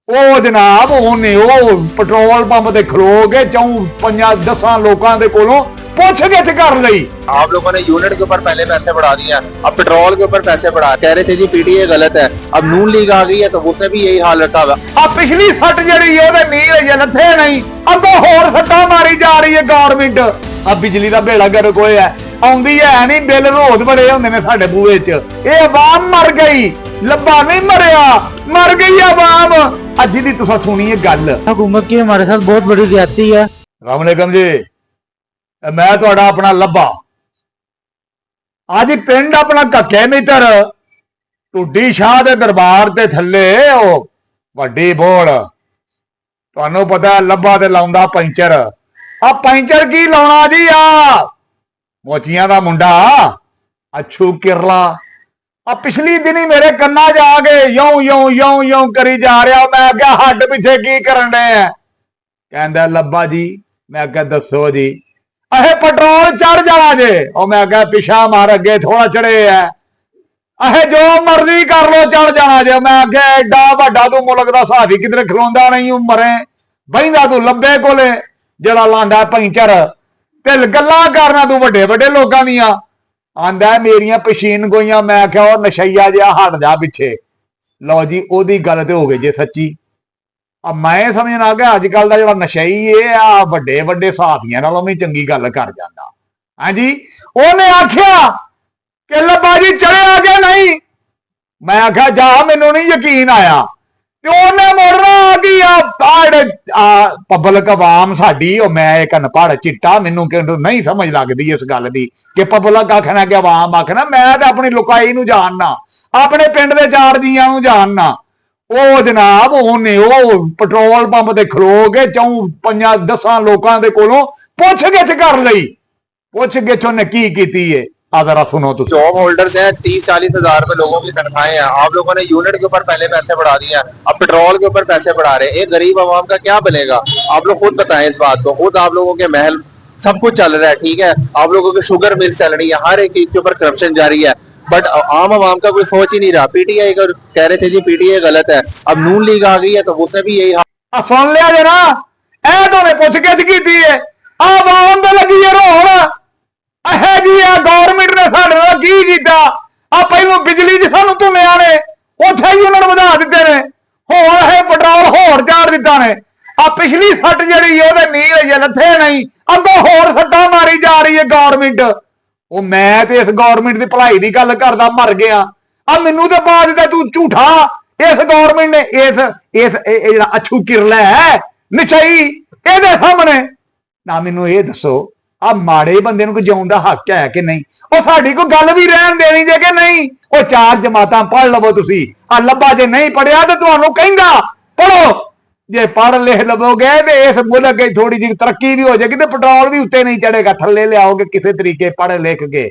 ਉਹ ਜਨਾਬ ਉਹਨੇ ਉਹ ਪੈਟਰੋਲ ਪੰਪ ਤੇ ਖਲੋ ਕੇ 4-5-10 ਲੋਕਾਂ ਦੇ ਕੋਲੋਂ ਪੁੱछ गिछ कर ली। आप लोगों ने यूनिट के ऊपर पहले पैसे बढ़ा दिए, अब पेट्रोल के ऊपर पैसे बढ़ा कह रहे थे जी पीटीए गलत है। अब नून लीग आ गई है तो उसने भी यही हाल रखा हुआ। अब पिछली सट जी नील लथे नहीं, अब होर सट्टा मारी जा रही है गवर्नमेंट। अब बिजली का बेड़ा गर्क होया आउंदी है नहीं, बिल रोज बड़े होंदे ने साडे बूहे च। ये अवाम मर गई, लब्बा नहीं मरिया, मर गई अवाम। अज दी तुसां सुनी है गल, हुकूमत की हमारे साथ बहुत बड़ी ज्यादती है। अस्सलाम वालेकुम जी, मैं तुहाडा अपना लब्बा अज पिंड अपना कक्के मित्र टुड्डी शाह दे दरबार ते थल्ले ओ वड्डी बोड़ तुहानू पता लब्बा ते लाउंदा पंचर। आ पंचर की लाउणा जी आ मोचियां दा मुंडा अच्छू किरला आ पिछली दिनी मेरे कन्ना जा के यों यों यों यों करी जा रहा। मैं क्या हड्ड पिछे की करन डे है? कहंदा लब्बा जी। मैं क्या दसो जी? अहे पेट्रोल चढ़ जाना जे। और मैं क्या पिछा मार अगे थोड़ा चढ़े है। अहे जो मर्जी कर लो चढ़ जाना जे। मैं क्या एडा वड्डा तू मुल्क दा साथी किधरे खलोंदा नहीं मरे बहिंदा तू लब्बे कोले जड़ा लांदा पंचर ते गल्लां करना तू वड्डे वड्डे लोकां दियां। आंदा मेरियां पशीन गोइयां। मैं क्या और नशैया जिहा हट जा पिछे। लो जी ओदी गल ते हो गई जे सच्ची। अब मैं समझना कि अजकल का जो नशई है आ वड्डे वड्डे साथियां नालों भी चंगी गल कर जांदा। हाँ जी उन्हें आख्या कि लब्बा जी चढ़े आगे नहीं। मैं आख्या जा मैनू नहीं यकीन आया। पब्लिक अवाम साडी मैं एक अनपढ़ चिट्टा मैनू नहीं समझ लगती इस गल की कि पब्लिक आखना कि अवाम आखना। मैं तो अपनी लुकाई नू जानना, अपने पिंड दे चार जियां नू जानना। ਉਹ ਜਨਾਬ ਉਹਨੇ ਉਹ ਪੈਟਰੋਲ ਪੰਪ ਤੇ ਖਲੋ ਕੇ 4-5-10 ਲੋਕਾਂ ਦੇ ਕੋਲੋਂ ਪੁੱਛ ਗਿੱਛ ਕਰ ਲਈ। ਪੁੱਛ ਗਿੱਛ ਉਹਨੇ ਕੀ ਕੀਤੀ ਹੈ ਆ जरा सुनो। तो जॉब होल्डर्स हैं 30-40 हजार रुपए लोगों की तनख्वाहें हैं। आप लोगों ने यूनिट के ऊपर पहले पैसे बढ़ा दिए, अब पेट्रोल के ऊपर पैसे बढ़ा रहे हैं। एक गरीब आवाम का क्या बनेगा? आप लोग खुद बताएं इस बात को। खुद आप लोगों के महल सब कुछ चल रहा है, ठीक है, आप लोगों की शुगर मिल चल रही है, हर एक चीज के ऊपर करप्शन जारी है, बट आम आवाम का कोई सोच ही नहीं रहा। पीटीआई का कह रहे थे जी पीटीआई गलत है, अब नून लीग आ गई है तो उसने भी यही हाल। सुन लिया जे ना, ए तो पुछ गिछ की है आवाम तो लगी है रोहन। अहे जी आ गवर्नमेंट ने साडे नाल की कीता? आ पहलों बिजली च सानू धुनिया ने उत्थे ही उन्होंने वधा दिते ने, होर अहे पेट्रोल होर चाड़ दिता ने। आ पिछली सट जिहड़ी ओहदे नील लथे नहीं, अगों होर सट्टा मारी जा रही है गवर्नमेंट। ਉਹ ਮੈਂ ਤੇ ਇਸ ਗਵਰਨਮੈਂਟ ਦੀ ਭਲਾਈ ਦੀ ਗੱਲ ਕਰਦਾ ਮਰ ਗਿਆ। ਆ ਮੈਨੂੰ ਤੇ ਬਾਅਦ ਦਾ ਤੂੰ ਝੂਠਾ ਇਸ ਗਵਰਨਮੈਂਟ ਨੇ ਇਸ ਜਿਹੜਾ ਅਛੂ ਕਿਰਲਾ ਹੈ ਨਿਚਈ ਇਹਦੇ ਸਾਹਮਣੇ ਨਾ ਮੈਨੂੰ ਇਹ ਦੱਸੋ ਆ ਮਾੜੇ ਬੰਦੇ ਨੂੰ ਕੋਈ ਜਿਉਣ ਦਾ ਹੱਕ ਹੈ ਕਿ ਨਹੀਂ? ਉਹ ਸਾਡੀ ਕੋਈ ਗੱਲ ਵੀ ਰਹਿਣ ਦੇਣੀ ਜੇ ਕਿ ਨਹੀਂ? ਉਹ ਚਾਰ ਜਮਾਤਾਂ ਪੜ੍ਹ ਲਵੋ ਤੁਸੀਂ। ਆ ਲੱਭਾ ਜੇ ਨਹੀਂ ਪੜਿਆ ਤੇ ਤੁਹਾਨੂੰ ਕਹਿੰਦਾ ਪੜੋ। ਜੇ पढ़ लिख लवोगे तो इस मुल्क की थोड़ी जी तरक्की भी हो जाएगी, तो पेट्रोल भी उत्ते नहीं चढ़ेगा, थले लियाओगे किसी तरीके पढ़ लिख के।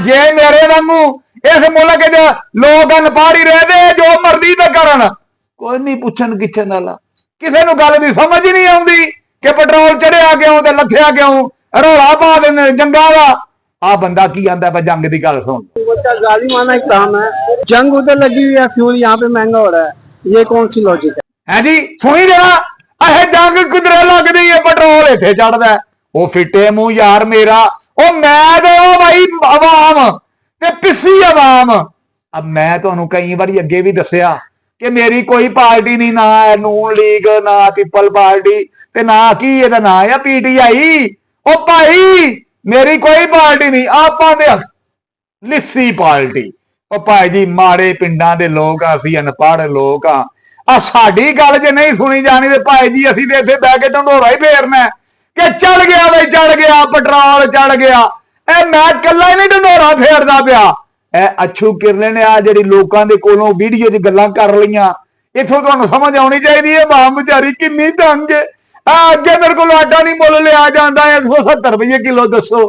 जे मेरे वांगू इस मुल्क च लोग अनपढ़ ही रहे थे, जो मर्जी तो करन, कोई नहीं पुछन किछन वाला। किसी नूं गल दी समझ ही नहीं आउंदी कि पेट्रोल चढ़िया क्यों ते लथया क्यों, रौला पा देने जंगा दा। आ बंदा की आंदा है जंग की गल सुन। जालिमाना इस्लाम है, जंग उधर लगी हुई है, फ्यूल यहाँ पे महंगा हो रहा है, ये कौन सी लॉजिक है? है जी सुनी जरा, अहे जंग किधरे लगदी है, पेट्रोल इत्थे चढ़दा। ओ फिटे मुंह यार मेरा, ओ मैं ते ओ भाई आवाम ते पिस्सी आवाम। अब मैं तुहानू कई बार अगे भी दसिया कि मेरी कोई पार्टी नहीं, ना है नून लीग, ना पीपल पार्टी, ते ना की इहदा नाम है पीटीआई। ओ भाई मेरी कोई पार्टी नहीं, आपां दे लिस्सी पार्टी। ओ भाई जी माड़े पिंडां दे लोग आ, असीं अनपढ़ लोग आ। साडी गल जे नहीं सुनी जानी तो भाई जी असीं ते इत्थे बैठ के ढंडोरा ही फेरना कि चढ़ गया बई चढ़ गया, पेट्रोल चढ़ गया। ए मैं कल्ला ही नहीं ढंडोरा फेरदा पिया। ए अछू किरले ने आ जिहड़ी लोकां दे कोलों वीडियो च गल्लां कर लईआं, इत्थों तुहानूं समझ आउणी चाहीदी है मां बेचारी किन्नी तंग है। अगे मेरे कोल आटा नहीं मुल लिया जांदा 170 रुपये किलो, दसो।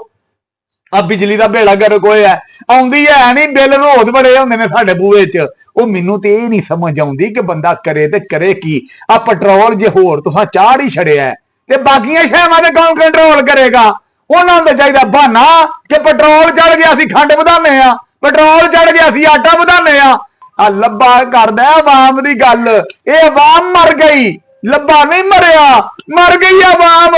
अब बिजली का बेड़ा गर्क होया आउंदी है नहीं, बिल रोज बड़े होंदे ने साडे बूहे च। ਉਹ ਮੈਨੂੰ ਤੇ ਇਹ ਨਹੀਂ ਸਮਝ ਆਉਂਦੀ ਕਿ ਬੰਦਾ ਕਰੇ ਤੇ ਕਰੇ ਕੀ। ਆ ਪੈਟਰੋਲ ਜੇ ਹੋਰ ਤੁਸੀਂ ਚਾੜ ਹੀ ਛੜਿਆ ਤੇ ਬਾਕੀਆਂ ਸ਼ਹਿਰਾਂ ਤੇ ਕੌਣ ਕੰਟਰੋਲ ਕਰੇਗਾ? ਉਹਨਾਂ ਨੂੰ ਚਾਹੀਦਾ ਬਹਾਨਾ ਕਿ ਪੈਟਰੋਲ ਚੜ ਗਿਆ ਅਸੀਂ ਖੰਡ ਵਧਾਉਂਦੇ ਆ, ਪੈਟਰੋਲ ਚੜ ਗਿਆ ਅਸੀਂ ਆਟਾ ਵਧਾਉਂਦੇ ਆ। ਆ ਲੱਭਾ ਕਰਦਾ ਆਵਾਮ ਦੀ ਗੱਲ। ਇਹ ਆਵਾਮ ਮਰ ਗਈ, ਲੱਭਾ ਨਹੀਂ ਮਰਿਆ, ਮਰ ਗਈ ਆਵਾਮ।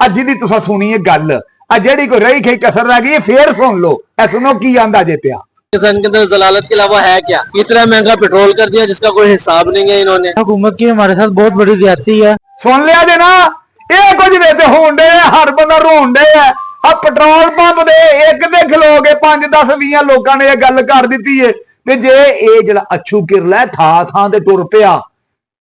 ਅੱਜ ਦੀ ਤੁਸੀਂ ਸੁਣੀ ਇਹ ਗੱਲ, ਆ ਜਿਹੜੀ ਕੋਈ ਰਹੀ ਖਈ कसर रह गई फिर सुन लो। ए सुनो की आंदा जे पिया किसान के अंदर जलालत के अलावा है क्या? इतना महंगा पेट्रोल कर दिया जिसका कोई हिसाब नहीं है इन्होंने। हुकूमत की हमारे साथ बहुत बड़ी ज्यादती है। सुन लिया जे ना, ये कुछ वेते होण डे, हर बंदा रोण डे है। आ पेट्रोल पंप दे एक ते खलो के 5 10 20 लोकां ने ये गल कर दित्ती है ते जे ये जेड़ा अच्छू किरला थां थां ते टुर पिया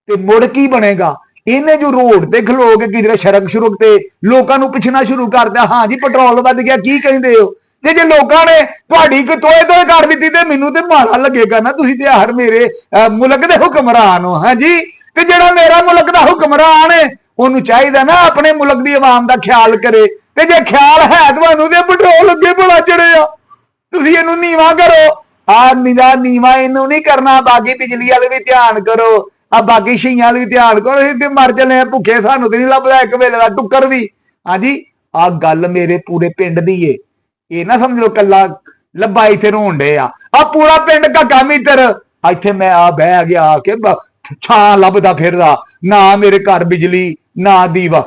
ते मुड़ की बनेगा। ਇਹਨੇ ਜੋ ਰੋਡ ਤੇ ਖਲੋ ਕੇ ਕਿਧਰੇ ਸ਼ਰਕ ਸ਼ੁਰਕ ਤੇ ਲੋਕਾਂ ਨੂੰ ਪੁੱਛਣਾ ਸ਼ੁਰੂ ਕਰਦਾ, ਹਾਂ ਜੀ ਪੈਟਰੋਲ ਵੱਧ ਗਿਆ ਕੀ ਕਹਿੰਦੇ ਹੋ। ਤੇ ਜੇ ਲੋਕਾਂ ਨੇ ਤੁਹਾਡੀ ਤੋਏ ਤੋਏ ਕਰ ਦਿੱਤੀ ਤੇ ਮੈਨੂੰ ਤੇ ਮਾੜਾ ਲੱਗੇਗਾ ਨਾ। ਤੁਸੀਂ ਤੇ ਹਰ ਮੇਰੇ ਮੁਲਕ ਦੇ ਹੁਕਮਰਾਨ ਹੋ। ਹਾਂਜੀ, ਤੇ ਜਿਹੜਾ ਮੇਰਾ ਮੁਲਕ ਦਾ ਹੁਕਮਰਾਨ ਹੈ ਉਹਨੂੰ ਚਾਹੀਦਾ ਨਾ ਆਪਣੇ ਮੁਲਕ ਦੀ ਆਵਾਮ ਦਾ ਖਿਆਲ ਕਰੇ। ਤੇ ਜੇ ਖਿਆਲ ਹੈ ਤੁਹਾਨੂੰ ਤੇ ਪੈਟਰੋਲ ਅੱਗੇ ਬੜਾ ਚੜਿਆ, ਤੁਸੀਂ ਇਹਨੂੰ ਨੀਵਾ ਕਰੋ। ਆ ਨਿਰਾ ਨੀਵਾ ਇਹਨੂੰ ਨਹੀਂ ਕਰਨਾ, ਬਾਕੀ ਬਿਜਲੀ ਵਾਲੇ ਵੀ ਧਿਆਨ ਕਰੋ, ਆ ਬਾਕੀ ਸ਼ਈਆਂ ਵੀ ਧਿਆਨ ਕਰੋ। ਇਹ ਤੇ ਮਰ ਚੱਲੇ ਭੁੱਖੇ, ਸਾਨੂੰ ਤੇ ਨਹੀਂ ਲੱਭਦਾ ਇੱਕ ਵੇਲੇ ਦਾ ਟੁੱਕਰ ਵੀ। ਹਾਂਜੀ, ਆ ਗੱਲ ਮੇਰੇ ਪੂਰੇ ਪਿੰਡ ਦੀ ਏ, ਇਹ ਨਾ ਸਮਝ ਲਓ ਕੱਲਾ ਲੱਭਾ ਇੱਥੇ ਰੋਣ ਡੇ ਆ ਪੂਰਾ ਪਿੰਡ ਘੱਗਾ ਮੀਟਰ। ਇੱਥੇ ਮੈਂ ਆ ਬਹਿ ਗਿਆ ਕਿ ਛਾਂ ਲੱਭਦਾ ਫਿਰਦਾ, ਨਾ ਮੇਰੇ ਘਰ ਬਿਜਲੀ ਨਾ ਦੀਵਾ।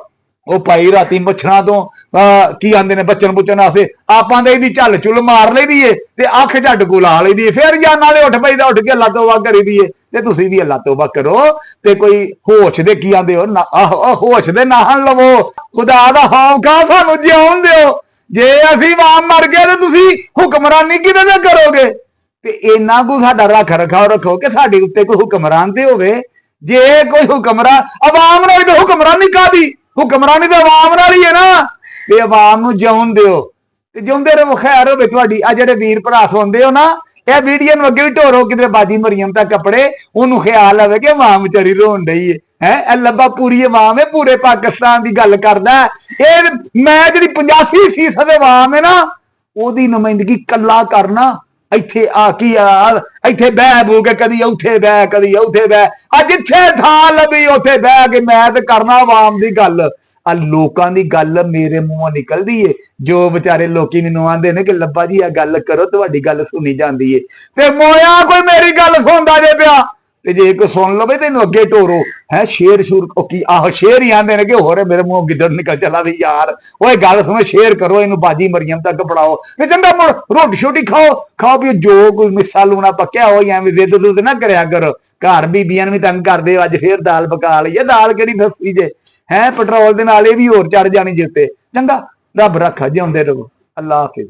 ਉਹ ਭਾਈ ਰਾਤੀ ਮੱਛਰਾਂ ਤੋਂ ਕੀ ਆਂਦੇ ਨੇ ਬਚਨ ਬੁਚਨ ਆਸੇ ਆਪਾਂ ਦੇ ਇਹਦੀ ਝੱਲ ਚੁੱਲ ਮਾਰ ਲਈਦੀ ਏ ਤੇ ਅੱਖ ਝੱਟ ਕੋ ਲਾ ਲਈਦੀ ਏ। ਫਿਰ ਜਾਂ ਨਾਲੇ ਉੱਠ ਪਈਦਾ, ਉੱਠ ਕੇ ਅੱਲਾ ਤੋਬਾ ਕਰੀਦੀ ਏ। ਤੇ ਤੁਸੀਂ ਵੀ ਅੱਲਾ ਤੋਬਾ ਕਰੋ ਤੇ ਕੋਈ ਹੋਸ਼ ਦੇ ਕੀ ਆਂਦੇ ਹੋ ਨਾ, ਹੋਸ਼ ਦੇ ਨਾਹਨ ਲਵੋ। ਖੁਦਾ ਦਾ ਖੌਫ ਸਾਨੂੰ ਜਿਉਣ ਦਿਓ। ਜੇ ਅਸੀਂ ਆਵਾਮ ਮਰ ਗਏ ਤੇ ਤੁਸੀਂ ਹੁਕਮਰਾਨੀ ਕਿਹਦੇ ਨਾਲ ਕਰੋਗੇ? ਤੇ ਇੰਨਾ ਕੁ ਸਾਡਾ ਰੱਖ ਰਖਾਓ ਰੱਖੋ ਕਿ ਸਾਡੇ ਉੱਤੇ ਕੋਈ ਹੁਕਮਰਾਨ ਤੇ ਹੋਵੇ। ਜੇ ਕੋਈ ਹੁਕਮਰਾਨ ਆਵਾਮ ਨਾਲ ਤੇ ਹੁਕਮਰਾਨੀ ਕਾਦੀ? ਹੁਕਮਰਾਨੀ ਤਾਂ ਆਵਾਮ ਨਾਲ ਹੀ ਹੈ ਨਾ। ਤੇ ਆਵਾਮ ਨੂੰ ਜਿਉਣ ਦਿਓ ਤੇ ਜਿਉਂਦੇ ਰਹੋ, ਖੈਰ ਹੋਵੇ ਤੁਹਾਡੀ। ਆ ਜਿਹੜੇ ਵੀਰ ਭਰਾ ਸੁਣਦੇ ਹੋ ਨਾ, ਇਹ ਵੀਡੀਓ ਨੂੰ ਅੱਗੇ ਵੀ ਢੋਰੋ ਕਿਤੇ ਬਾਜੀ ਮਰੀਮ ਤੱਕ ਕੱਪੜੇ, ਉਹਨੂੰ ਖਿਆਲ ਆਵੇ ਕਿ ਆਵਾਮ ਵਿਚਾਰੀ ਰੋਣ ਡਈ ਹੈ। ਇਹ ਲੱਭਾ ਪੂਰੀ ਆਵਾਮ ਹੈ, ਪੂਰੇ ਪਾਕਿਸਤਾਨ ਦੀ ਗੱਲ ਕਰਦਾ। ਇਹ ਮੈਂ ਜਿਹੜੀ 85% ਆਵਾਮ ਹੈ ਨਾ, ਉਹਦੀ ਨੁਮਾਇੰਦਗੀ ਕੱਲਾ ਕਰਨਾ। ਇੱਥੇ ਆ ਕੀ ਆ, ਇੱਥੇ ਬਹਿ ਬੂ ਕੇ ਕਦੀ ਉੱਥੇ ਬਹਿ ਕਦੀ ਉੱਥੇ ਬਹਿ, ਆ ਜਿੱਥੇ ਥਾਂ ਲੱਭੀ ਉੱਥੇ ਬਹਿ ਕੇ ਮੈਂ ਤੇ ਕਰਨਾ ਆਵਾਮ ਦੀ ਗੱਲ। ਆ ਲੋਕਾਂ ਦੀ ਗੱਲ ਮੇਰੇ ਮੂੰਹੋਂ ਨਿਕਲਦੀ ਏ। ਜੋ ਵਿਚਾਰੇ ਲੋਕੀ ਮੈਨੂੰ ਆਂਦੇ ਨੇ ਕਿ ਲੱਭਾ ਜੀ ਆ ਗੱਲ ਕਰੋ, ਤੁਹਾਡੀ ਗੱਲ ਸੁਣੀ ਜਾਂਦੀ ਏ ਤੇ ਮੋਇਆ ਕੋਈ ਮੇਰੀ ਗੱਲ ਸੁਣਦਾ ਜੇ ਪਿਆ ਤੇ ਜੇ ਕੋਈ ਸੁਣ ਲਵੇ ਤੈਨੂੰ ਅੱਗੇ ਢੋਰੋ। ਹੈ ਸ਼ੇਰ ਸ਼ੂਰ ਕੀ ਆਹੋ ਸ਼ੇਰ ਹੀ ਆਂਦੇ ਨੇ ਕਿ ਹੋਰ ਮੇਰੇ ਮੂੰਹੋਂ ਗਿੱਦੜ ਨਿਕਲ ਚਲਾ ਵੀ ਯਾਰ। ਓਏ ਗੱਲ ਸੁਣੋ, ਸ਼ੇਰ ਕਰੋ, ਇਹਨੂੰ ਬਾਜੀ ਮਰੀਮ ਤੱਕ ਪੜਾਓ ਤੇ ਚੰਗਾ ਮੁੜ ਰੋਟੀ ਛੋਟੀ ਖਾਓ ਵੀ ਜੋ ਕੋਈ ਮਿੱਸਾ ਲੂਣਾ ਪੱਕਿਆ ਹੋ ਐਵੇਂ ਜ਼ਿੱਦ ਦੁੱਧ ਨਾ ਕਰਿਆ ਕਰੋ। ਘਰ ਬੀਬੀਆਂ ਨੂੰ ਵੀ ਤੰਗ ਕਰਦੇ ਹੋ, ਅੱਜ ਫੇਰ ਦਾਲ ਪਕਾ ਲਈ ਹੈ। ਦਾਲ ਕਿਹੜੀ ਸਸਤੀ ਜੇ ਹੈ, ਪੈਟਰੋਲ ਦੇ ਨਾਲ ਇਹ ਵੀ ਹੋਰ ਚੜ ਜਾਣੀ ਜੇ ਉੱਤੇ। ਚੰਗਾ ਰੱਬ ਰੱਖਾ, ਜਿਉਂਦੇ ਰਹੋ। ਅੱਲਾ ਹਾਫਿਜ਼।